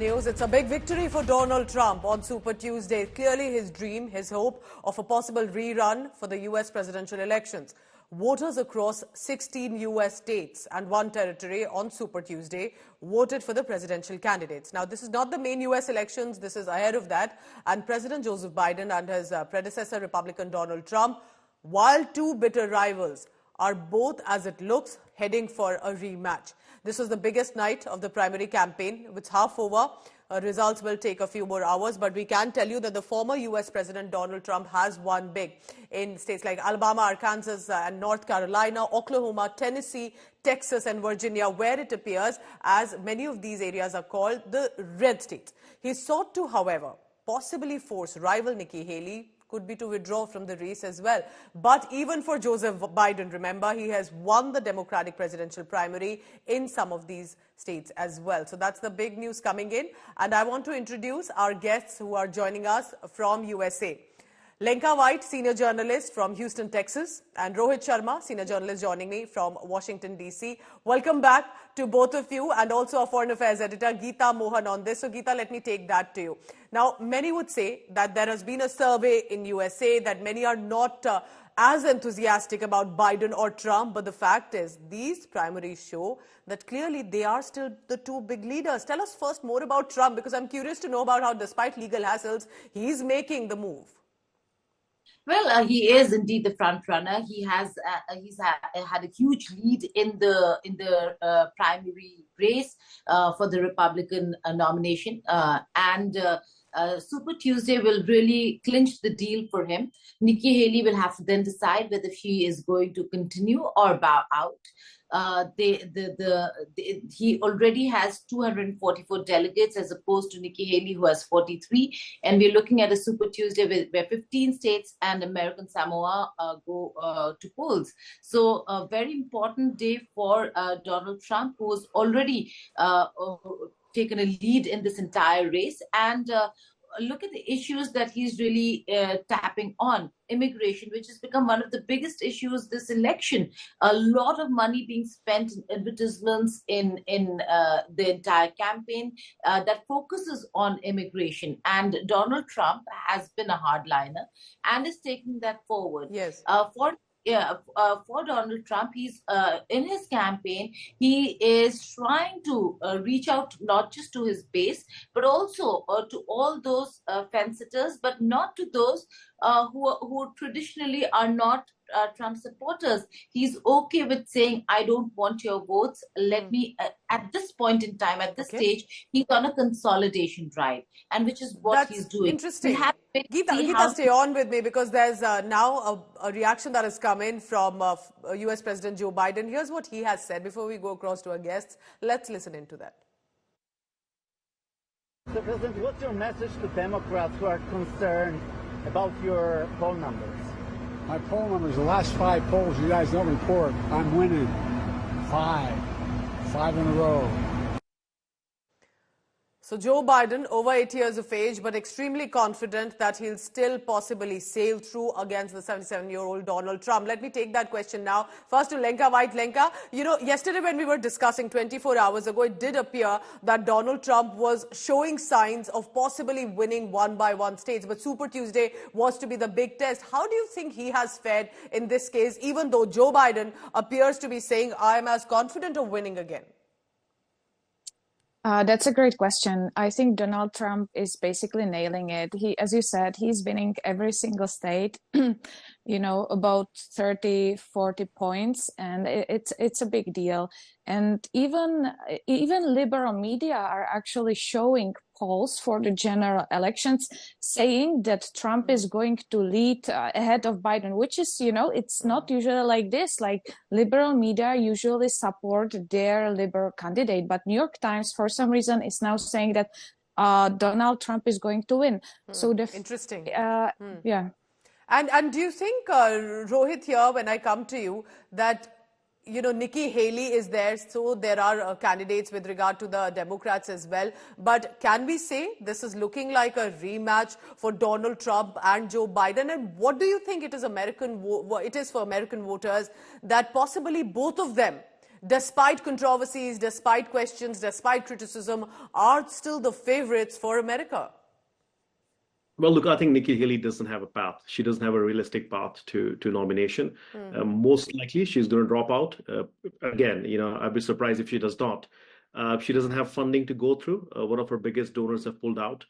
News. It's a big victory for Donald Trump on Super Tuesday. Clearly his dream, his hope of a possible rerun for the US presidential elections. Voters across 16 US states and one territory on Super Tuesday voted for the presidential candidates. Now, this is not the main US elections. This is ahead of that. And President Joseph Biden and his predecessor, Republican Donald Trump, while two bitter rivals, are both, as it looks, heading for a rematch. This was the biggest night of the primary campaign. It's half over. Results will take a few more hours, but we can tell you that the former US President Donald Trump has won big in states like Alabama, Arkansas, and North Carolina, Oklahoma, Tennessee, Texas, and Virginia, where it appears as many of these areas are called the red states. He sought to, however, possibly force rival Nikki Haley, could be to withdraw from the race as well. But even for Joseph Biden, remember, he has won the Democratic presidential primary in some of these states as well. So that's the big news coming in. And I want to introduce our guests who are joining us from USA. Lenka White, senior journalist from Houston, Texas, and Rohit Sharma, senior journalist joining me from Washington, D.C. Welcome back to both of you, and also our foreign affairs editor, Gita Mohan, on this. So, Gita, let me take that to you. Now, many would say that there has been a survey in USA that many are not as enthusiastic about Biden or Trump, but the fact is these primaries show that clearly they are still the two big leaders. Tell us first more about Trump, because I'm curious to know about how, despite legal hassles, he's making the move. Well, he is indeed the front runner. He has had a huge lead in the primary race for the Republican nomination, and Super Tuesday will really clinch the deal for him. Nikki Haley will have to then decide whether she is going to continue or bow out. He already has 244 delegates as opposed to Nikki Haley, who has 43. And we're looking at a Super Tuesday where 15 states and American Samoa go to polls. So a very important day for Donald Trump, who has already taken a lead in this entire race. And look at the issues that he's really tapping on. Immigration, which has become one of the biggest issues this election. A lot of money being spent in advertisements in the entire campaign that focuses on immigration. And Donald Trump has been a hardliner and is taking that forward. Yes. For Donald Trump, he's in his campaign, he is trying to reach out not just to his base, but also to all those fence-sitters, but not to those who traditionally are not Trump supporters. He's okay with saying, I don't want your votes. Let me, at this point in time, at this stage, he's on a consolidation drive, and which is what he's doing. Interesting. Gita, stay on with me, because there's now a reaction that has come in from US President Joe Biden. Here's what he has said before we go across to our guests. Let's listen into that. So, President, what's your message to Democrats who are concerned about your poll numbers? My poll numbers, the last 5 polls you guys don't report, I'm winning 5 in a row. So Joe Biden, over 80 years of age, but extremely confident that he'll still possibly sail through against the 77-year-old Donald Trump. Let me take that question now. First to Lenka White. Lenka, you know, yesterday when we were discussing 24 hours ago, it did appear that Donald Trump was showing signs of possibly winning one by one states. But Super Tuesday was to be the big test. How do you think he has fared in this case, even though Joe Biden appears to be saying, I am as confident of winning again? That's a great question. I think Donald Trump is basically nailing it. He, as you said, he's winning every single state, you know, about 30, 40 points, and it's a big deal. And even liberal media are actually showing polls for the general elections saying that Trump is going to lead ahead of Biden, which is, you know, it's not usually like this. Like, liberal media usually support their liberal candidate, but New York Times, for some reason, is now saying that Donald Trump is going to win. So interesting. Yeah. And do you think, Rohit, here, when I come to you, that, you know, Nikki Haley is there, so there are candidates with regard to the Democrats as well. But can we say this is looking like a rematch for Donald Trump and Joe Biden? And what do you think it is for American voters that possibly both of them despite controversies, despite questions, despite criticism, are still the favorites for America? Well, look, I think Nikki Haley doesn't have a path. She doesn't have a realistic path to nomination. Most likely, she's going to drop out. Again, I'd be surprised if she does not. She doesn't have funding to go through. One of her biggest donors have pulled out.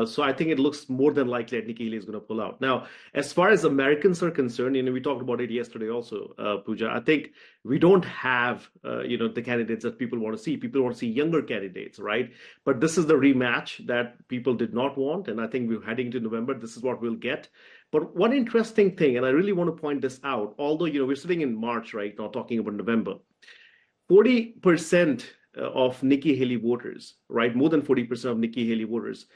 So I think it looks more than likely that Nikki Haley is going to pull out. Now, as far as Americans are concerned, we talked about it yesterday also, Pooja. I think we don't have, the candidates that people want to see. People want to see younger candidates, right? But this is the rematch that people did not want. And I think we're heading to November. This is what we'll get. But one interesting thing, and I really want to point this out, although, we're sitting in March right now talking about November, 40% of Nikki Haley voters, right? More than 40% of Nikki Haley voters,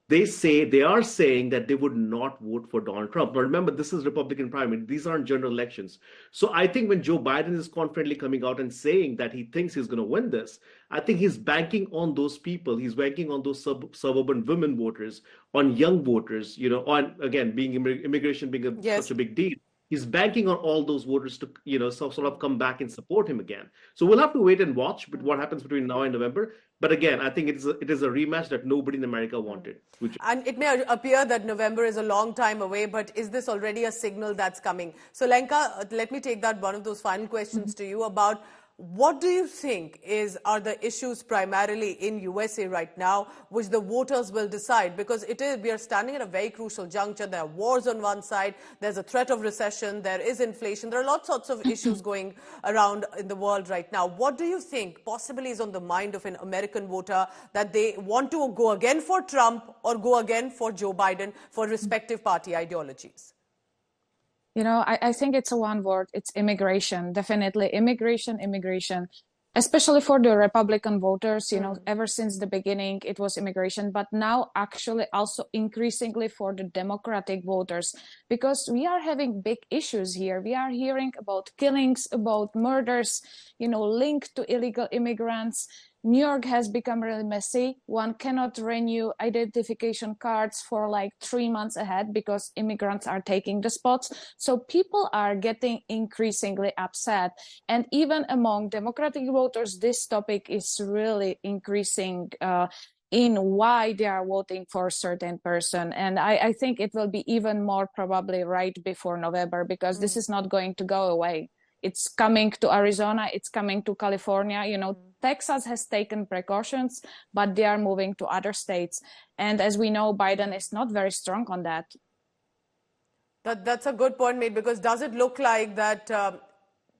they are saying that they would not vote for Donald Trump. Now, remember, this is Republican primary. These aren't general elections. So I think when Joe Biden is confidently coming out and saying that he thinks he's going to win this, I think he's banking on those people. He's banking on those suburban women voters, on young voters, on, again, being immigration being such a big deal. He's banking on all those voters to, sort of come back and support him again. So we'll have to wait and watch what happens between now and November. But again, I think it is a rematch that nobody in America wanted. And it may appear that November is a long time away, but is this already a signal that's coming? So Lenka, let me take that one of those final questions to you about what do you think are the issues primarily in USA right now, which the voters will decide? Because we are standing at a very crucial juncture. There are wars on one side. There's a threat of recession. There is inflation. There are sorts of issues going around in the world right now. What do you think possibly is on the mind of an American voter that they want to go again for Trump or go again for Joe Biden for respective party ideologies? I think it's a one word. It's immigration. Definitely immigration, especially for the Republican voters. Ever since the beginning, it was immigration, but now actually also increasingly for the Democratic voters, because we are having big issues here. We are hearing about killings, about murders, linked to illegal immigrants. New York has become really messy. One cannot renew identification cards for like 3 months ahead because immigrants are taking the spots. So people are getting increasingly upset. And even among Democratic voters, this topic is really increasing in why they are voting for a certain person. And I think it will be even more probably right before November, because this is not going to go away. It's coming to Arizona, it's coming to California. Texas has taken precautions, but they are moving to other states. And as we know, Biden is not very strong on that. That's a good point made, because does it look like that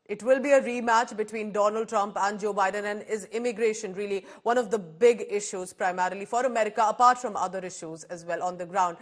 it will be a rematch between Donald Trump and Joe Biden? And is immigration really one of the big issues primarily for America, apart from other issues as well on the ground?